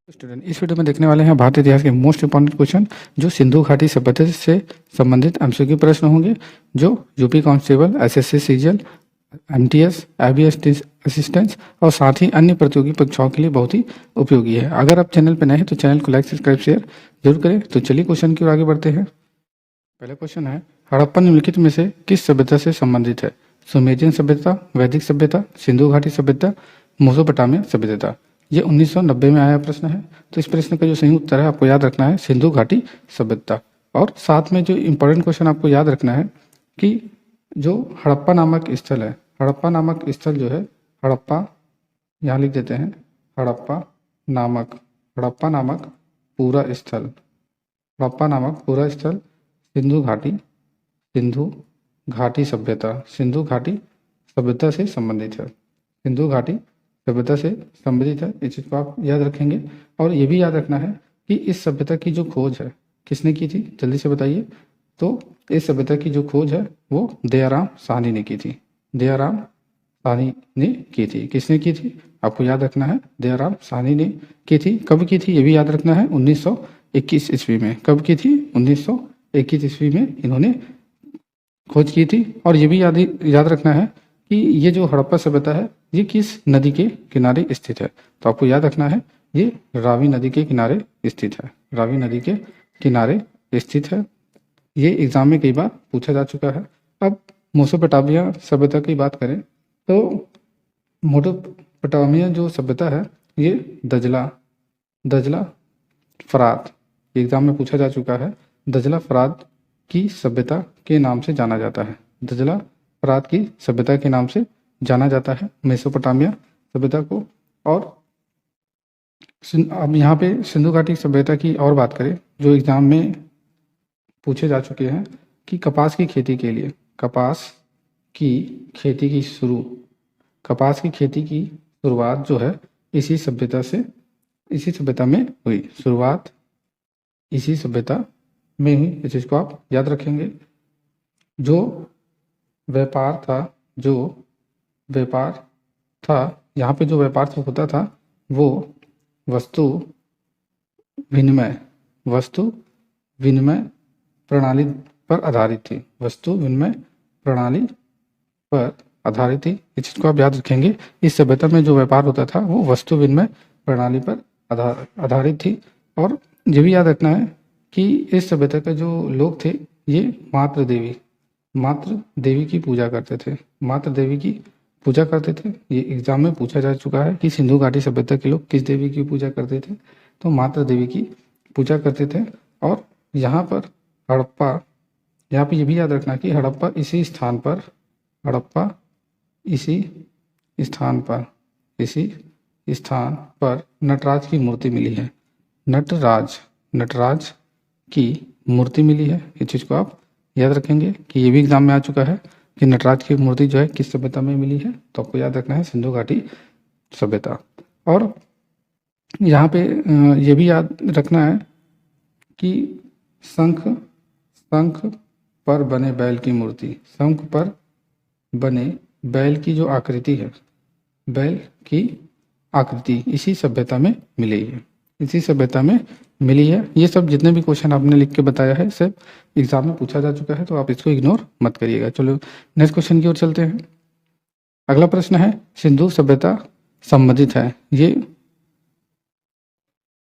Student इस video में देखने वाले हैं भारतीय इतिहास के मोस्ट इंपॉर्टेंट क्वेश्चन जो सिंधु घाटी सभ्यता से संबंधित एमसीक्यू प्रश्न होंगे जो UP constable, SSC CGL, MTS, IBS assistants और साथ ही अन्य प्रतियोगी परीक्षाओं के लिए बहुत ही उपयोगी है। अगर आप चैनल पर नए हैं तो चैनल को लाइक, सब्सक्राइब, शेयर जरूर करें। तो चलिए क्वेश्चन की ओर आगे बढ़ते हैं। पहला क्वेश्चन है, हड़प्पा निम्नलिखित में से किस सभ्यता से संबंधित है? सुमेरियन सभ्यता, वैदिक सभ्यता, सिंधु घाटी सभ्यता, मेसोपोटामिया सभ्यता। ये 1990 में आया प्रश्न है। तो इस प्रश्न का जो सही उत्तर है आपको याद रखना है सिंधु घाटी सभ्यता। और साथ में जो इम्पोर्टेंट क्वेश्चन आपको याद रखना है कि जो हड़प्पा नामक स्थल है, हड़प्पा नामक स्थल जो है, हड़प्पा यहाँ लिख देते हैं, हड़प्पा नामक पूरा स्थल, हड़प्पा नामक पूरा स्थल सिंधु घाटी सभ्यता से संबंधित है। सिंधु घाटी सभ्यता से संबंधित है, इस चीज़ को आप याद रखेंगे। और ये भी याद रखना है कि इस सभ्यता की जो खोज है किसने की थी, जल्दी से बताइए। तो इस सभ्यता की जो खोज है वो दयाराम साहनी ने की थी। दयाराम साहनी ने की थी। किसने की थी आपको याद रखना है, दयाराम साहनी ने की थी। कब की थी ये भी याद रखना है, 1921 ईस्वी में। कब की थी? 1921 ईस्वी में इन्होंने खोज की थी। और ये भी याद रखना है कि ये जो हड़प्पा सभ्यता है ये किस नदी के किनारे स्थित है। तो आपको याद रखना है ये रावी नदी के किनारे स्थित है, रावी नदी के किनारे स्थित है। ये एग्जाम में कई बार पूछा जा चुका है। अब मेसोपोटामिया सभ्यता की बात करें तो मेसोपोटामिया जो सभ्यता है ये दजला फरात एग्जाम में पूछा जा चुका है। दजला फरात की सभ्यता के नाम से जाना जाता है। दजला फरात की सभ्यता के नाम से जाना जाता है मेसोपोटामिया सभ्यता को। और अब यहाँ पे सिंधु घाटी सभ्यता की और बात करें जो एग्जाम में पूछे जा चुके हैं कि कपास की खेती के लिए, कपास की खेती की शुरुआत जो है इसी सभ्यता में हुई। शुरुआत इसी सभ्यता में हुई, इस चीज़ को आप याद रखेंगे। जो व्यापार था यहाँ पे जो व्यापार होता था वो वस्तु विनिमय प्रणाली पर आधारित थी। वस्तु विनिमय प्रणाली पर आधारित थी, इस चीज़ को आप याद रखेंगे। इस सभ्यता में जो व्यापार होता था वो वस्तु विनिमय प्रणाली पर आधारित थी। और ये भी याद रखना है कि इस सभ्यता के जो लोग थे ये मातृ देवी की पूजा करते थे। ये एग्जाम में पूछा जा चुका है कि सिंधु घाटी सभ्यता के लोग किस देवी की पूजा करते थे, तो मातृ देवी की पूजा करते थे। और यहाँ पर हड़प्पा, यहाँ पे ये भी याद रखना कि हड़प्पा इसी स्थान पर नटराज की मूर्ति मिली है। नटराज की मूर्ति मिली है, इस चीज़ को आप याद रखेंगे कि ये भी एग्जाम में आ चुका है कि नटराज की मूर्ति जो है किस सभ्यता में मिली है। तो आपको याद रखना है सिंधु घाटी सभ्यता। और यहाँ पे ये भी याद रखना है कि शंख पर बने बैल की मूर्ति, शंख पर बने बैल की जो आकृति है, बैल की आकृति इसी सभ्यता में मिली है। ये सब जितने भी क्वेश्चन आपने लिख के बताया है सब एग्जाम में पूछा जा चुका है, तो आप इसको इग्नोर मत करिएगा। चलो नेक्स्ट क्वेश्चन की ओर चलते हैं। अगला प्रश्न है, सिंधु सभ्यता संबंधित है। ये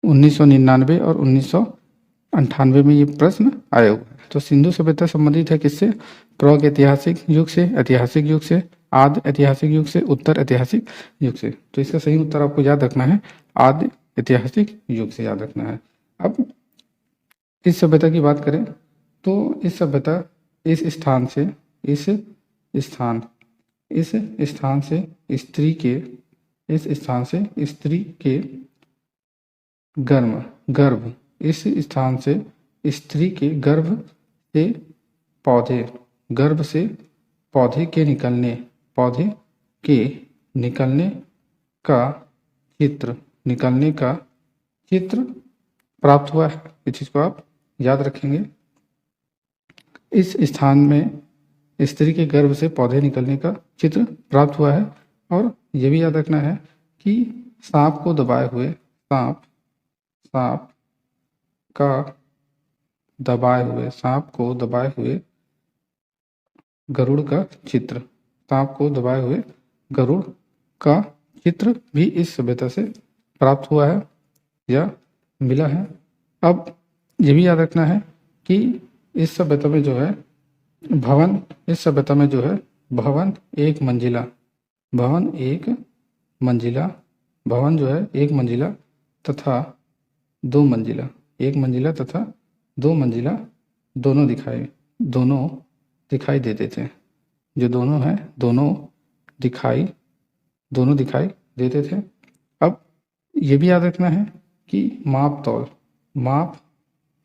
1999 और 1998 में ये प्रश्न आया हुआ है। तो सिंधु सभ्यता संबंधित है किससे? प्राग ऐतिहासिक युग से, ऐतिहासिक युग से, आदि ऐतिहासिक युग से, उत्तर ऐतिहासिक युग से। तो इसका सही उत्तर आपको याद रखना है, आदि ऐतिहासिक युग से याद रखना है। अब इस सभ्यता की बात करें तो इस सभ्यता इस स्थान से स्त्री के गर्भ से पौधे के निकलने का चित्र प्राप्त हुआ है। इस चीज को आप याद रखेंगे। इस स्थान में स्त्री के गर्भ से पौधे निकलने का चित्र प्राप्त हुआ है। और यह भी याद रखना है कि सांप को दबाए हुए सांप का दबाए हुए, सांप को दबाए हुए गरुड़ का चित्र, सांप को दबाए हुए गरुड़ का चित्र भी इस सभ्यता से प्राप्त हुआ है या मिला है। अब ये भी याद रखना है कि इस सभ्यता में जो है भवन, इस सभ्यता में जो है भवन एक मंजिला, भवन एक मंजिला, भवन जो है एक मंजिला तथा दो मंजिला, एक मंजिला तथा दो मंजिला दोनों दिखाई देते थे। जो दोनों हैं दोनों दिखाई देते थे। अब ये भी याद रखना है कि माप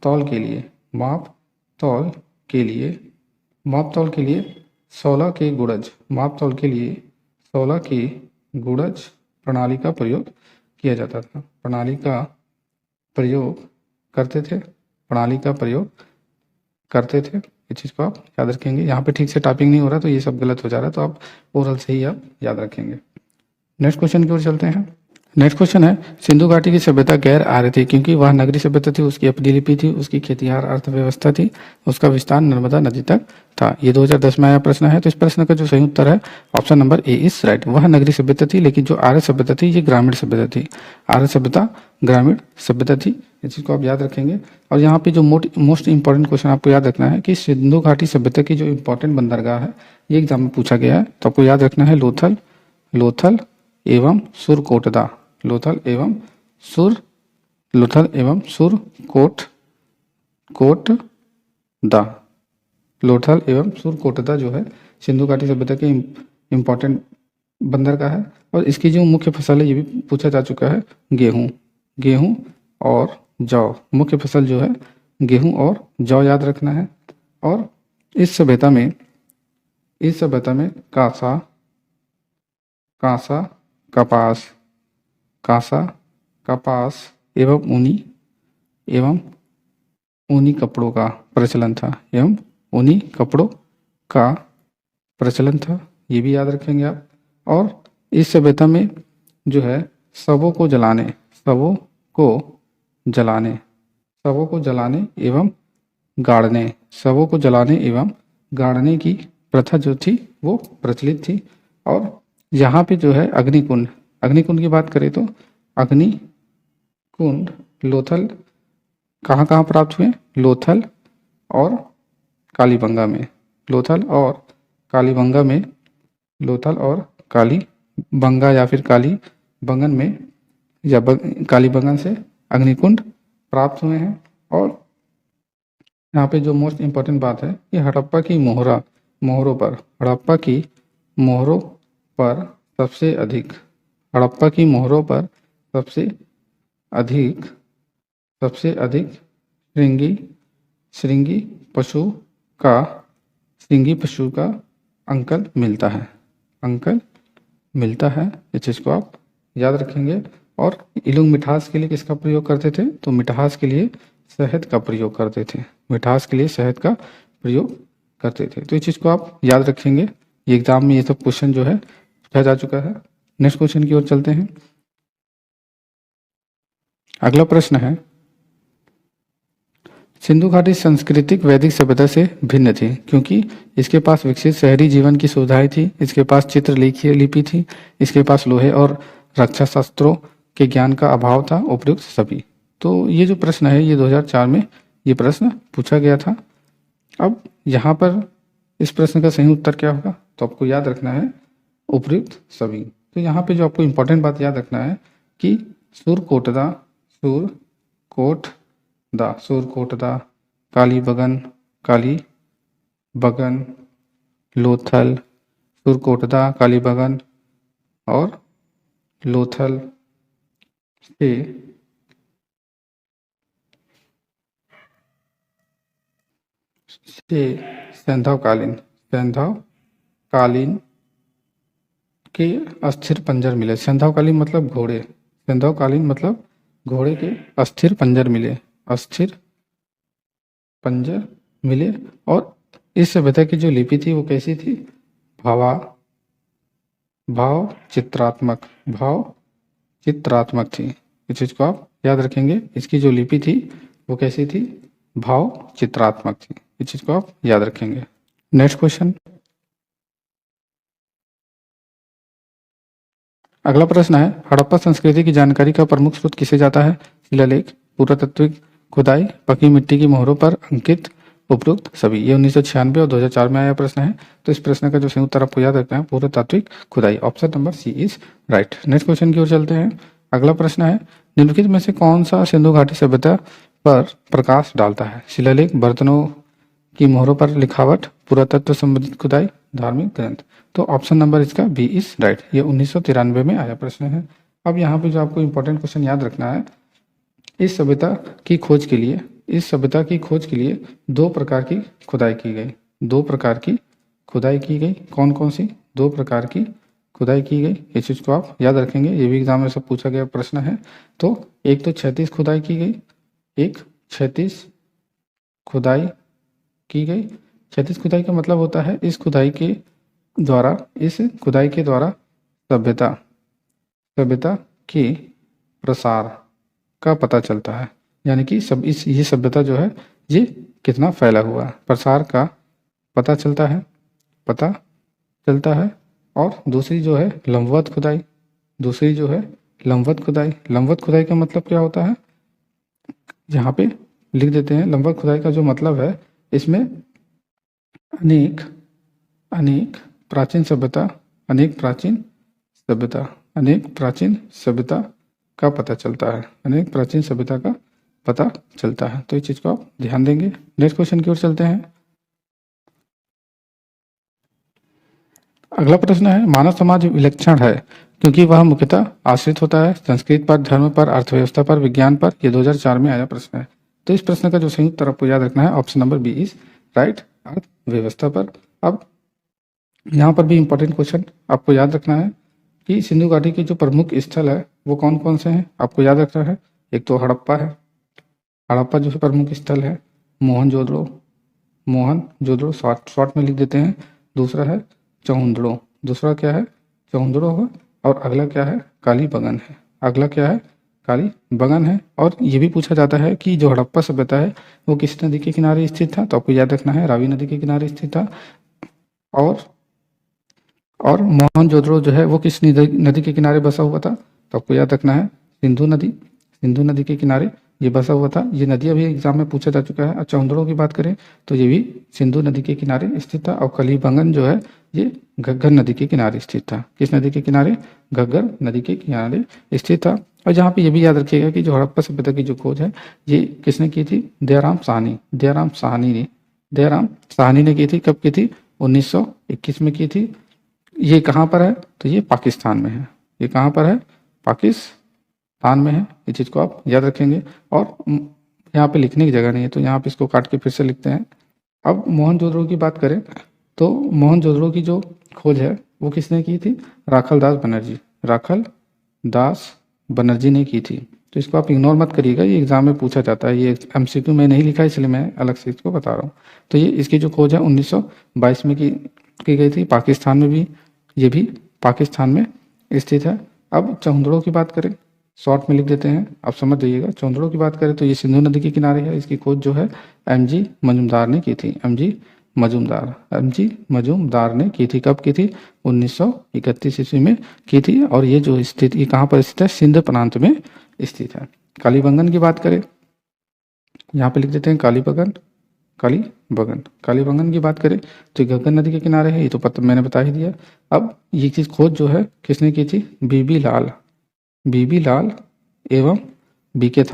तौल के लिए 16 के गुणज, माप तौल के लिए 16 के गुणज प्रणाली का प्रयोग किया जाता था, प्रणाली का प्रयोग करते थे। इस चीज़ को आप याद रखेंगे। यहाँ पे ठीक से टाइपिंग नहीं हो रहा तो ये सब गलत हो जा रहा है, तो आप ओरल से ही आप याद रखेंगे। नेक्स्ट क्वेश्चन की ओर चलते हैं। नेक्स्ट क्वेश्चन है, सिंधु घाटी की सभ्यता गैर आर्य थी क्योंकि वह नगरीय सभ्यता थी, उसकी अपनी लिपि थी, उसकी खेतिहार अर्थव्यवस्था थी, उसका विस्तार नर्मदा नदी तक था। ये 2010 में आया प्रश्न है। तो इस प्रश्न का जो सही उत्तर है option number A is right. वह नगरीय सभ्यता थी, लेकिन जो आर्य सभ्यता थी ये ग्रामीण सभ्यता थी। आर्य सभ्यता ग्रामीण सभ्यता थी, इस चीज़ को आप याद रखेंगे। और यहाँ पे जो मोस्ट इंपॉर्टेंट क्वेश्चन आपको याद रखना है कि सिंधु घाटी सभ्यता की जो इंपॉर्टेंट बंदरगाह है ये एग्जाम में पूछा गया है, तो आपको याद रखना है लोथल एवं सुरकोटदा, लोथल एवं सुरकोटदा जो है सिंधु घाटी सभ्यता के इम्पोर्टेंट बंदरगाह है। और इसकी जो मुख्य फसल है ये भी पूछा जा चुका है, गेहूं और जौ। मुख्य फसल जो है गेहूं और जौ याद रखना है। और इस सभ्यता में कांसा, कपास एवं ऊनी कपड़ों का प्रचलन था, ये भी याद रखेंगे आप। और इस सभ्यता में जो है शवों को जलाने एवं गाड़ने की प्रथा जो थी वो प्रचलित थी। और यहाँ पे जो है अग्निकुंड की बात करें तो अग्निकुंड लोथल कहाँ प्राप्त हुए? लोथल और कालीबंगा में, लोथल और कालीबंगा या फिर कालीबंगन में या कालीबंगन से अग्निकुंड प्राप्त हुए हैं। और यहाँ पे जो मोस्ट इम्पोर्टेंट बात है कि हड़प्पा की मोहरों पर सबसे अधिक श्रृंगी पशु का अंकल मिलता है। इस चीज़ को आप याद रखेंगे। और ये लोग मिठास के लिए किसका प्रयोग करते थे? तो मिठास के लिए शहद का प्रयोग करते थे। तो इस चीज़ को आप याद रखेंगे। ये एग्जाम में ये सब क्वेश्चन जो है पूछा जा चुका है। नेक्स्ट क्वेश्चन की ओर चलते हैं। अगला प्रश्न है, सिंधु घाटी सांस्कृतिक वैदिक सभ्यता से भिन्न थी क्योंकि इसके पास विकसित शहरी जीवन की सुविधाएं थी, इसके पास चित्रलेखीय लिपि थी, इसके पास लोहे और रक्षा शस्त्रों के ज्ञान का अभाव था, उपयुक्त सभी। तो ये जो प्रश्न है ये 2004 में ये प्रश्न पूछा गया था। अब यहाँ पर इस प्रश्न का सही उत्तर क्या होगा? तो आपको याद रखना है उपयुक्त सभी। तो यहाँ पे जो आपको इम्पोर्टेंट बात याद रखना है कि सुरकोटदा, कालीबंगन, लोथल, सुरकोटदा, कालीबंगन और लोथल से सैंधवकालीन के अस्थिर पंजर मिले। सैंधवकालीन मतलब घोड़े के अस्थिर पंजर मिले। और इस सभ्यता की जो लिपि थी वो कैसी थी? भाव चित्रात्मक थी। इस चीज को आप याद रखेंगे इसकी जो लिपि थी वो कैसी थी, भाव चित्रात्मक थी। इस चीज को आप याद रखेंगे। नेक्स्ट क्वेश्चन, अगला प्रश्न है हड़प्पा संस्कृति की जानकारी का प्रमुख स्रोत किसे जाता है, शिलालेख, पुरातात्विक खुदाई, पकी मिट्टी की मोहरों पर अंकित, उपरोक्त सभी। ये 1996 और 2004 में आया प्रश्न है। तो इस प्रश्न का जो सही उत्तर आपको याद रखना है पुरातात्विक खुदाई, option number C is right. Next question की ओर चलते हैं। अगला प्रश्न है निम्नलिखित में से कौन सा सिंधु घाटी सभ्यता पर प्रकाश डालता है, शिलालेख, बर्तनों की मोहरों पर लिखावट, पुरातत्व संबंधित खुदाई, धार्मिक ग्रंथ। तो ऑप्शन नंबर इसका बी इज राइट। ये 1993 में आया प्रश्न है। अब यहाँ पे जो आपको इंपॉर्टेंट क्वेश्चन याद रखना है, इस सभ्यता की खोज के लिए दो प्रकार की खुदाई की गई। दो प्रकार की खुदाई की गई, कौन कौन सी दो प्रकार की खुदाई की गई, इस चीज को आप याद रखेंगे। ये भी एग्जाम में सब पूछा गया प्रश्न है। तो एक तो क्षैतिज खुदाई की गई, एक क्षैतिज खुदाई की गई। क्षैतिज खुदाई का मतलब होता है इस खुदाई के द्वारा सभ्यता के प्रसार का पता चलता है। यानी कि ये सभ्यता जो है ये कितना फैला हुआ है, प्रसार का पता चलता है। और दूसरी जो है लंबवत खुदाई, लंबवत खुदाई का मतलब क्या होता है, यहाँ पे लिख देते हैं। लंबवत खुदाई का जो मतलब है, इसमें अनेक प्राचीन सभ्यता का पता चलता है। तो इस चीज को आप ध्यान देंगे। नेक्स्ट क्वेश्चन की ओर चलते हैं। अगला प्रश्न है मानव समाज विलक्षण है क्योंकि वह मुख्यतः आश्रित होता है संस्कृति पर, धर्म पर, अर्थव्यवस्था पर, विज्ञान पर। ये 2004 में आया प्रश्न है। तो इस प्रश्न का जो सही उत्तर आपको याद रखना है option number B is right, अर्थव्यवस्था पर। अब यहाँ पर भी इंपॉर्टेंट क्वेश्चन आपको याद रखना है कि सिंधु घाटी के जो प्रमुख स्थल है वो कौन कौन से हैं, आपको याद रखना है। एक तो हड़प्पा है, हड़प्पा जो प्रमुख स्थल है। मोहनजोदड़ो शॉर्ट में लिख देते हैं। दूसरा है चौहुंदड़ो, दूसरा क्या है चौहुंदड़ो है। और अगला क्या है कालीबंगन है। और ये भी पूछा जाता है कि जो हड़प्पा सभ्यता है वो किस नदी के किनारे स्थित था, तो आपको याद रखना है रावी नदी के किनारे स्थित था। और मोहनजोदड़ो जो है वो किस नदी के किनारे बसा हुआ था, तो आपको याद रखना है सिंधु नदी के किनारे ये बसा हुआ था। ये नदी अभी एग्जाम में पूछा जा चुका है। और चौहुंदड़ो की बात करें तो ये भी सिंधु नदी के किनारे स्थित था। और कलीबंगन जो है ये घग्गर नदी के किनारे स्थित था। किस नदी के किनारे, घग्गर नदी के किनारे स्थित था। और जहाँ पे ये भी याद रखिएगा कि जो हड़प्पा सभ्यता की जो खोज है ये किसने की थी, दयाराम साहनी ने की थी। कब की थी, 1921 में की थी। ये कहाँ पर है, तो ये पाकिस्तान में है। ये कहाँ पर है, पाकिस्तान में है। इस चीज़ को आप याद रखेंगे। और यहाँ पे लिखने की जगह नहीं है तो यहाँ पे इसको काट के फिर से लिखते हैं। अब मोहनजोदड़ो की बात करें तो मोहनजोदड़ो की जो खोज है वो किसने की थी, राखल दास बनर्जी ने की थी। तो इसको आप इग्नोर मत करिएगा, ये एग्जाम में पूछा जाता है। ये एमसीक्यू में नहीं लिखा है इसलिए मैं अलग से इसको बता रहा हूँ। तो ये इसकी जो खोज है 1922 में की गई थी। पाकिस्तान में भी, ये भी पाकिस्तान में स्थित है। अब चौहुंदड़ो की बात करें, शॉर्ट में लिख देते हैं, आप समझ जाइएगा। चौहुंदड़ो की बात करें तो ये सिंधु नदी के किनारे है। इसकी खोज जो है एमजी मजूमदार ने की थी। एमजी मजूमदार ने की थी। कब की थी, 1931 ईस्वी में की थी। और ये जो स्थित, ये कहाँ पर स्थित है, सिंध प्रांत में स्थित है। कालीबंगन की बात करें, यहाँ पे लिख देते हैं कालीबंगन की बात करें तो घग्गर नदी के किनारे है। ये तो मैंने बता ही दिया। अब ये चीज खोज जो है किसने की थी, बीबी लाल एवं बीके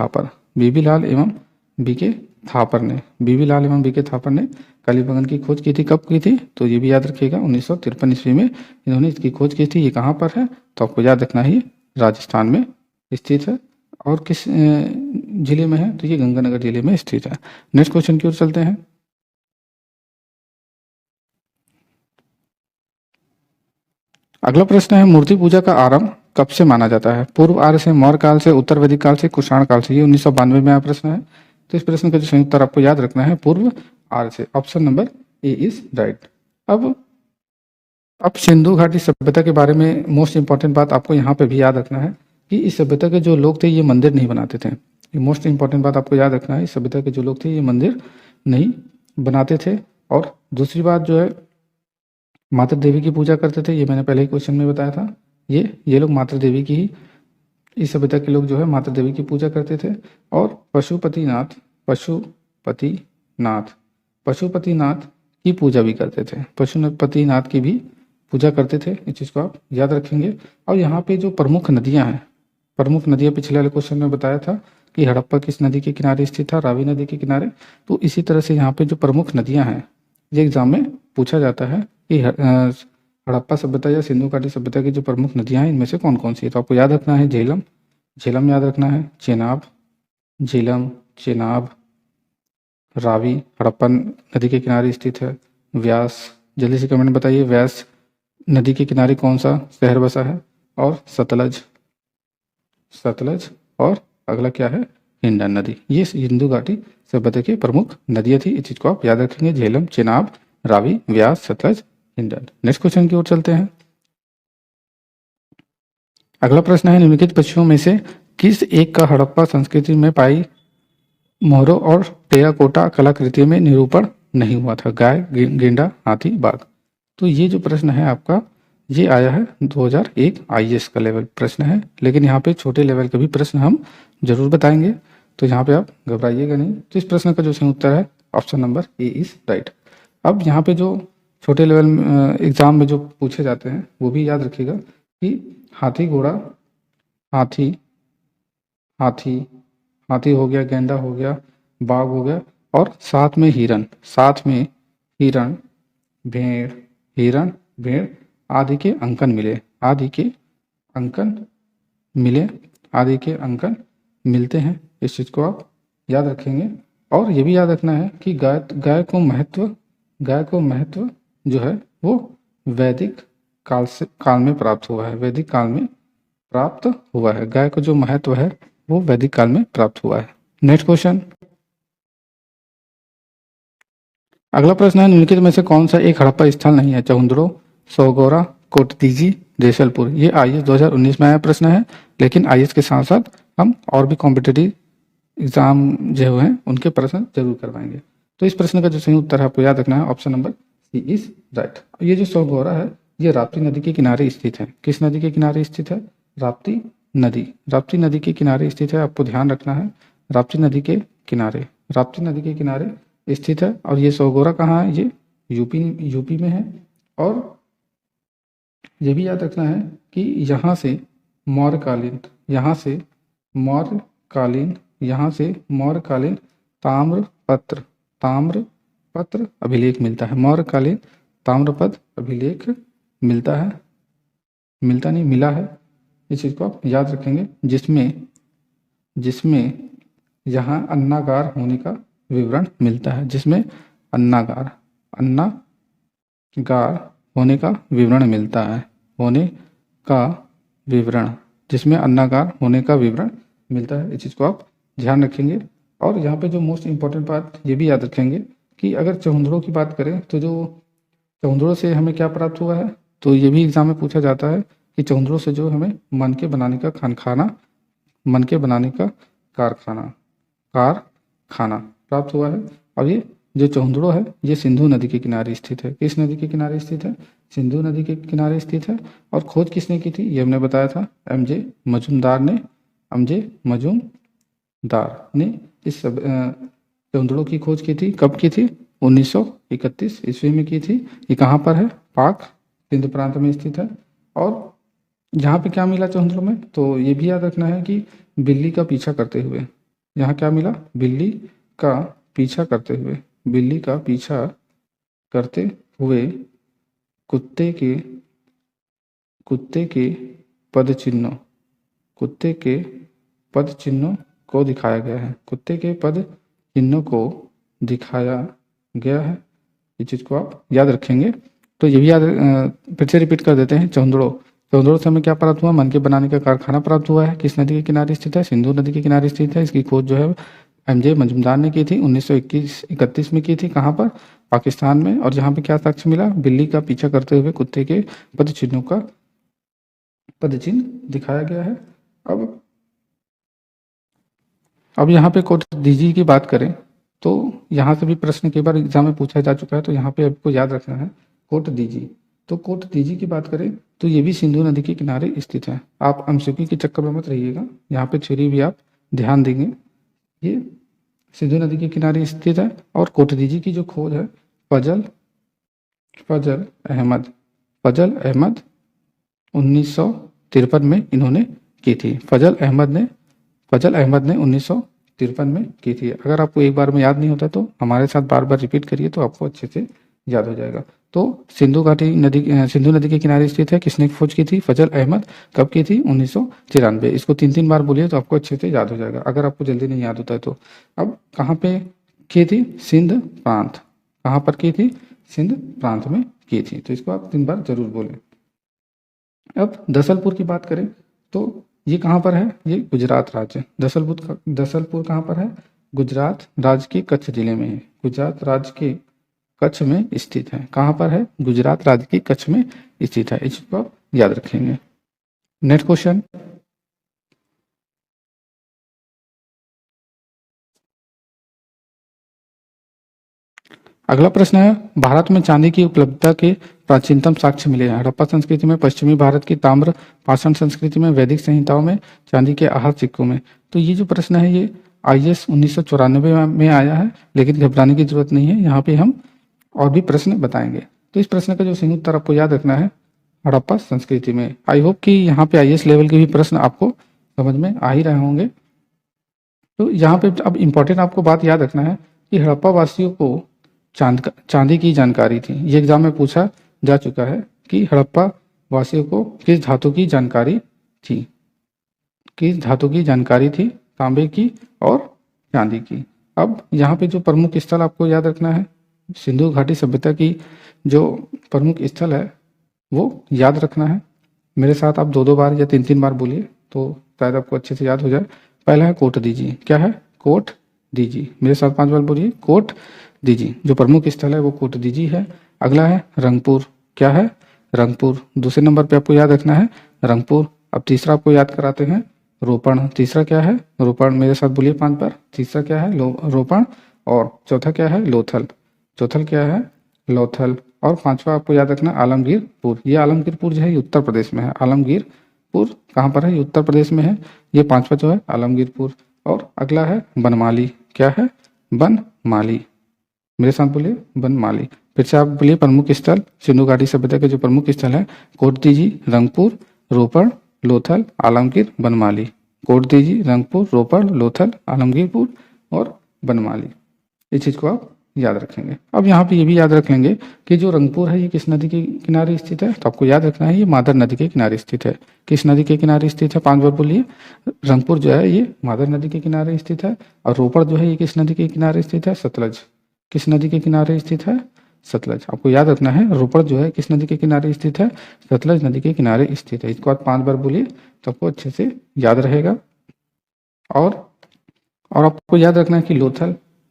थापर ने कालीबंगन की खोज की थी। कब की थी, तो ये भी याद रखिएगा 1953 ईस्वी में इन्होंने इसकी खोज की थी। ये कहाँ पर है, तो आपको याद रखना है राजस्थान में स्थित है। और किस जिले में है, तो ये गंगानगर जिले में स्थित है। नेक्स्ट क्वेश्चन की ओर चलते हैं। अगला प्रश्न है मूर्ति पूजा का आरंभ कब से माना जाता है, पूर्व आर्य से, मौर्य काल से, उत्तर वैदिक काल से, कुषाण काल से। ये 1992 में आया प्रश्न है। तो इस प्रश्न का जो सही उत्तर आपको याद रखना है पूर्व आर्य से, option number A is right. अब सिंधु घाटी सभ्यता के बारे में मोस्ट इंपॉर्टेंट बात आपको यहाँ पे भी याद रखना है कि इस सभ्यता के जो लोग थे ये मंदिर नहीं बनाते थे। ये मोस्ट इंपॉर्टेंट बात आपको याद रखना है, इस सभ्यता के जो लोग थे ये मंदिर नहीं बनाते थे। और दूसरी बात जो है, मातृ देवी की पूजा करते थे, ये मैंने पहले ही क्वेश्चन में बताया था। ये लोग मातृ देवी की ही, इस सभ्यता के लोग जो है मातृ देवी की पूजा करते थे। और पशुपतिनाथ की पूजा भी करते थे, पशुपतिनाथ की भी पूजा करते थे। इस चीज़ को आप याद रखेंगे। और यहाँ पे जो प्रमुख नदियाँ हैं, प्रमुख नदियाँ पिछले वाले क्वेश्चन में बताया था कि हड़प्पा किस नदी के किनारे स्थित था, रावी नदी के किनारे। तो इसी तरह से यहाँ पे जो प्रमुख नदियाँ हैं, ये एग्जाम में पूछा जाता है कि हड़प्पा सभ्यता या सिंधु घाटी सभ्यता की जो प्रमुख नदियाँ हैं इनमें से कौन कौन सी है। तो आपको याद रखना है झेलम याद रखना है, चेनाब, रावी हड़प्पा नदी के किनारे स्थित है, व्यास, जल्दी से कमेंट बताइए, व्यास नदी के किनारे कौन सा शहर बसा है, और सतलज, और अगला क्या है, हिंडन नदी। ये सिंधु घाटी सभ्यता की प्रमुख नदियाँ थी। इस चीज़ को आप याद रखेंगे, झेलम, चेनाब, रावी, व्यास, सतलज, हिंडन। नेक्स्ट क्वेश्चन की ओर चलते हैं। अगला प्रश्न है, निम्नलिखित पक्षियों में से किस एक का हड़प्पा संस्कृति में पाई मोहरों और टेराकोटा कलाकृति में निरूपण नहीं हुआ था। गाय, गेंडा, हाथी, बाघ। तो ये जो प्रश्न है आपका, ये आया है 2001 आईएएस का लेवल प्रश्न है, लेकिन यहाँ पे छोटे लेवल के भी प्रश्न हम जरूर बताएंगे, तो यहाँ पे आप घबराइएगा नहीं। तो इस प्रश्न का जो सही उत्तर है option number A is right. अब यहाँ पे जो छोटे लेवल एग्जाम में जो पूछे जाते हैं वो भी याद रखिएगा कि हाथी, घोड़ा, हाथी हो गया, गेंडा हो गया, बाघ हो गया, और साथ में हिरण, भेड़ आदि के अंकन मिलते हैं। इस चीज़ को आप याद रखेंगे। और ये भी याद रखना है कि गाय को महत्व जो है वो वैदिक काल में प्राप्त हुआ है। गाय को जो महत्व है वो वैदिक काल में प्राप्त हुआ है। नेक्स्ट क्वेश्चन, अगला प्रश्न है, निम्नलिखित में से कौन सा एक हड़प्पा स्थल नहीं है। चहुंदड़ो, सोगोरा, कोटदीजी, देसलपुर। ये आईएएस 2019 में आया प्रश्न है, लेकिन आईएएस के साथ साथ हम और भी कॉम्पिटिटिव एग्जाम जो हैं उनके प्रश्न जरूर करवाएंगे। तो इस प्रश्न का जो सही उत्तर है आपको याद रखना है, option number C is right. ये जो सोगोरा है ये राप्ती नदी के किनारे स्थित है। किस नदी के किनारे स्थित है, राप्ती नदी के किनारे स्थित है। आपको ध्यान रखना है, राप्ती नदी के किनारे स्थित है। और ये सोगोरा कहाँ है, ये यूपी में है। और ये भी याद रखना है कि यहाँ से मौर्यकालीन ताम्रपत्र अभिलेख मिलता है। मौर्यकालीन ताम्रपत्र अभिलेख मिला है। इस चीज़ को आप याद रखेंगे, जिसमें यहाँ अन्नागार होने का विवरण मिलता है। जिसमें अन्नागार होने का विवरण मिलता है। जिसमें अन्नागार होने का विवरण मिलता है। इस चीज़ को आप ध्यान रखेंगे। और यहाँ पे जो मोस्ट इम्पॉर्टेंट बात ये भी याद रखेंगे कि अगर चहुंदड़ों की बात करें तो जो चहुंदड़ों से हमें क्या प्राप्त हुआ है, तो ये भी एग्जाम में पूछा जाता है कि चहुंदड़ों से जो हमें मन के बनाने का कारखाना प्राप्त हुआ है। और ये जो चहुंदड़ो है ये सिंधु नदी के किनारे स्थित है। किस नदी के किनारे स्थित है, सिंधु नदी के किनारे स्थित है। और खोज किसने की थी, ये हमने बताया था, एमजे मजूमदार ने इस चहुंदड़ो की खोज की थी। कब की थी, 1931 ईस्वी में की थी। ये कहाँ पर है, पाक सिंधु प्रांत में स्थित है। और यहाँ पे क्या मिला चहुंदड़ो में, तो ये भी याद रखना है कि बिल्ली का पीछा करते हुए, यहाँ क्या मिला, बिल्ली का पीछा करते हुए कुत्ते के पद चिन्हों को दिखाया गया है। कुत्ते के पद चिन्हों को दिखाया गया है। इस चीज़ को आप याद रखेंगे। तो ये भी याद फिर से रिपीट कर देते हैं। चहुंदड़ो से हमें क्या प्राप्त हुआ, मन के बनाने का कारखाना प्राप्त हुआ है। किस नदी के किनारे स्थित है, सिंधु नदी के किनारे स्थित है। इसकी खोज जो है एमजे मजूमदार ने की थी, 1931 में की थी। कहाँ पर, पाकिस्तान में। और यहाँ पे क्या साक्ष्य मिला, बिल्ली का पीछा करते हुए कुत्ते के पद चिन्ह दिखाया गया है। अब यहाँ पे कोट डीजी की बात करें तो यहाँ से भी प्रश्न कई बार एग्जाम में पूछा जा चुका है, तो यहाँ पे आपको याद रखना है कोट डीजी। तो कोट डीजी की बात करें तो ये भी सिंधु नदी के किनारे स्थित है। आप एमसीक्यू के चक्कर में मत रहिएगा, यहाँ पे थ्योरी भी आप ध्यान देंगे। ये सिंधु नदी के किनारे स्थित है और कोट डीजी की जो खोज है फजल अहमद 1953 में इन्होंने की थी। फजल अहमद ने 1953 में की थी। अगर आपको एक बार में याद नहीं होता तो हमारे साथ बार बार रिपीट करिए तो आपको अच्छे से याद हो जाएगा। तो सिंधु नदी के किनारे स्थित है। किसने खोज की थी? फजल अहमद। कब की थी? 1993। इसको 3 बार बोलिए तो आपको अच्छे से याद हो जाएगा, अगर आपको जल्दी नहीं याद होता है तो। अब कहाँ पे की थी? सिंध प्रांत। कहाँ पर की थी? सिंध प्रांत में की थी। तो इसको आप 3 बार जरूर बोलें। अब दसलपुर की बात करें तो ये कहाँ पर है? ये गुजरात राज्य। दसलपुर कहाँ पर है? गुजरात राज्य के कच्छ जिले में है। गुजरात राज्य के कच्छ में स्थित है। कहाँ पर है? गुजरात राज्य के कच्छ में स्थित है। इसको आप याद रखेंगे। नेक्स्ट क्वेश्चन, अगला प्रश्न है, भारत में चांदी की उपलब्धता के प्राचीनतम साक्ष्य मिले हैं। हड़प्पा संस्कृति में, पश्चिमी भारत की ताम्र पाषाण संस्कृति में, वैदिक संहिताओं में, चांदी के आहत सिक्कों में। तो ये जो प्रश्न है ये IAS 1994 में आया है, लेकिन घबराने की जरूरत नहीं है, यहाँ पे हम और भी प्रश्न बताएंगे। तो इस प्रश्न का जो सही उत्तर आपको याद रखना है हड़प्पा संस्कृति में। आई होप कि यहाँ पे IAS लेवल के भी प्रश्न आपको समझ में आ ही रहे होंगे। तो यहाँ पे अब इम्पोर्टेंट आपको बात याद रखना है कि हड़प्पा वासियों को चांदी की जानकारी थी। ये एग्जाम में पूछा जा चुका है कि हड़प्पा वासियों को किस धातु की जानकारी थी? किस धातु की जानकारी थी? तांबे की और चांदी की। अब यहाँ पे जो प्रमुख स्थल आपको याद रखना है, सिंधु घाटी सभ्यता की जो प्रमुख स्थल है वो याद रखना है। मेरे साथ आप 2 बार या 3 बार बोलिए तो शायद आपको अच्छे से याद हो जाए। पहला है कोट दीजी। क्या है? कोट दीजी। मेरे साथ 5 बार बोलिए, कोट दीजी। जो प्रमुख स्थल है वो कोट दीजी है। अगला है रंगपुर। क्या है? रंगपुर। दूसरे नंबर पे आपको याद रखना है रंगपुर। अब तीसरा आपको याद कराते हैं रोपण। तीसरा क्या है? रोपण। मेरे साथ बोलिए 5 बार। तीसरा क्या है? रोपण। और चौथा क्या है? लोथल। चौथल क्या है? लोथल। और 5वां आपको याद रखना आलमगीरपुर। ये आलमगीरपुर जो है ये उत्तर प्रदेश में है। आलमगीरपुर कहाँ पर है? ये उत्तर प्रदेश में है। ये 5वां जो है आलमगीरपुर। और अगला है बनमाली। क्या है? बनमाली। मेरे साथ बोलिए बनमाली। फिर से आप बोलिए प्रमुख स्थल सिंधु घाटी सभ्यता के जो प्रमुख स्थल है कोटदीजी, रंगपुर, रोपड़, लोथल, आलमगीर, बनमाली। कोटदीजी, रंगपुर, रोपड़, लोथल, आलमगीरपुर और बनमाली। इस चीज को आप याद रखेंगे। अब यहाँ पे ये भी याद रख लेंगे कि जो रंगपुर है ये किस नदी के किनारे स्थित है? तो आपको याद रखना है ये मादर नदी के किनारे स्थित है। किस नदी के किनारे स्थित है? 5 बार बोलिए। रंगपुर जो है ये मादर नदी के किनारे स्थित है। और रोपड़ जो है ये किस नदी के किनारे स्थित है? सतलज। किस नदी के किनारे स्थित है? सतलज। आपको याद रखना है रोपड़ जो है किस नदी के किनारे स्थित है? सतलज नदी के किनारे स्थित है। इसको आप 5 बार बोलिए तो आपको अच्छे से याद रहेगा। और आपको याद रखना है कि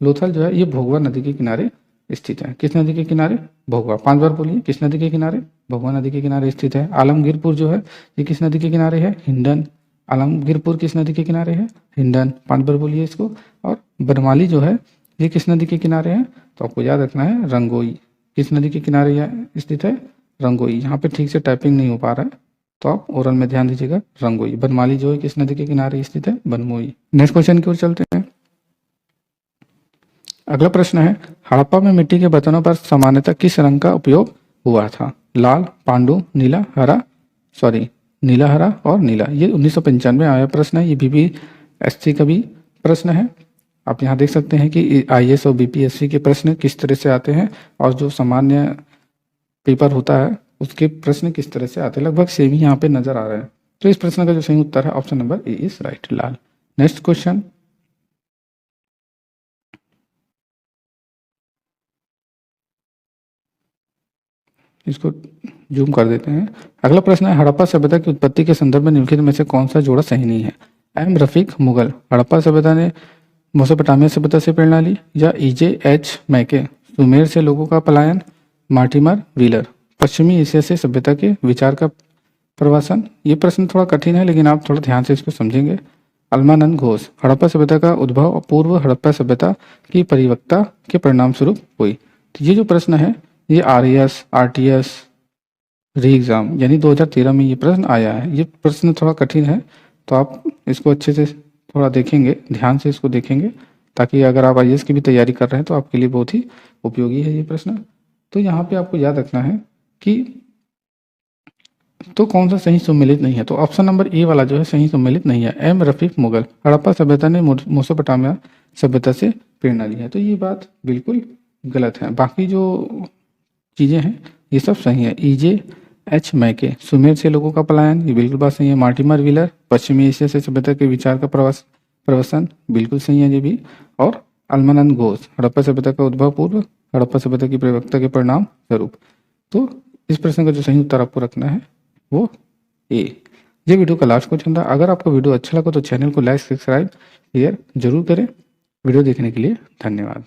लोथल जो है ये भोगवा नदी के किनारे स्थित है। किस नदी के किनारे? भोगवा। 5 बार बोलिए। किस नदी के किनारे? भोगवा नदी के किनारे स्थित है। आलमगीरपुर जो है ये किस नदी के किनारे है? हिंडन। आलमगीरपुर किस नदी के किनारे है? हिंडन। 5 बार बोलिए इसको। और बनमाली जो है ये किस नदी के किनारे है? तो आपको याद रखना है रंगोई। किस नदी के किनारे स्थित है? रंगोई। यहाँ पे ठीक से टाइपिंग नहीं हो पा रहा है तो आप ओरल में ध्यान दीजिएगा। रंगोई। बनमाली जो है किस नदी के किनारे स्थित है? बनमोई। नेक्स्ट क्वेश्चन की ओर चलते हैं। अगला प्रश्न है, हड़प्पा में मिट्टी के बर्तनों पर सामान्यतः किस रंग का उपयोग हुआ था? लाल, पांडु, नीला, हरा और नीला। ये 1995 में आया प्रश्न है। ये BPSC का भी प्रश्न है। आप यहाँ देख सकते हैं कि IAS और BPSC के प्रश्न किस तरह से आते हैं और जो सामान्य पेपर होता है उसके प्रश्न किस तरह से आते हैं, लगभग सेम ही यहाँ पे नजर आ रहे हैं। तो इस प्रश्न का जो सही उत्तर है option number A is right, Lal. Next question, इसको जूम कर देते हैं। अगला प्रश्न है, हड़प्पा सभ्यता की उत्पत्ति के संदर्भ में निम्नलिखित में से कौन सा जोड़ा सही नहीं है? M रफीक, मुगल। हड़प्पा सभ्यता ने मेसोपोटामिया सभ्यता से प्रेरणा ली। या EJ-H मैके, सुमेर से लोगों का पलायन। मार्टिमर व्हीलर, पश्चिमी एशिया से सभ्यता के विचार का प्रवासन, ये प्रश्न थोड़ा कठिन है लेकिन आप थोड़ा ध्यान से इसको समझेंगे। अल्मानंद घोष, हड़प्पा सभ्यता का उद्भव पूर्व हड़प्पा सभ्यता की परिवक्ता के परिणाम स्वरूप हुई। तो ये जो प्रश्न है ये RAS, RTS री एग्ज़ाम यानी 2013 में ये प्रश्न आया है। ये प्रश्न थोड़ा कठिन है तो आप इसको अच्छे से थोड़ा देखेंगे, ध्यान से इसको देखेंगे, ताकि अगर आप IAS की भी तैयारी कर रहे हैं तो आपके लिए बहुत ही उपयोगी है ये प्रश्न। तो यहाँ पे आपको याद रखना है कि तो कौन सा सही सम्मिलित नहीं है, तो ऑप्शन नंबर ए वाला जो है सही सम्मिलित नहीं है। M रफीक मुगल, हड़प्पा सभ्यता ने मेसोपोटामिया सभ्यता से प्रेरणा ली है, तो ये बात बिल्कुल गलत है। बाकी जो चीज़ें हैं ये सब सही है। EJ H मैके, सुमेर से लोगों का पलायन, ये बिल्कुल बात सही है। मार्टिमर व्हीलर, पश्चिमी एशिया से सभ्यता के विचार का प्रवसन, बिल्कुल सही है ये भी। और अल्मानंद घोष, हड़प्पा सभ्यता का उद्भव पूर्व हड़प्पा सभ्यता की प्रवक्ता के परिणाम स्वरूप। तो इस प्रश्न का जो सही उत्तर आपको रखना है वो ए। ये वीडियो का लास्ट क्वेश्चन था। अगर आपको वीडियो अच्छा लगा तो चैनल को लाइक, सब्सक्राइब, शेयर जरूर करें। वीडियो देखने के लिए धन्यवाद।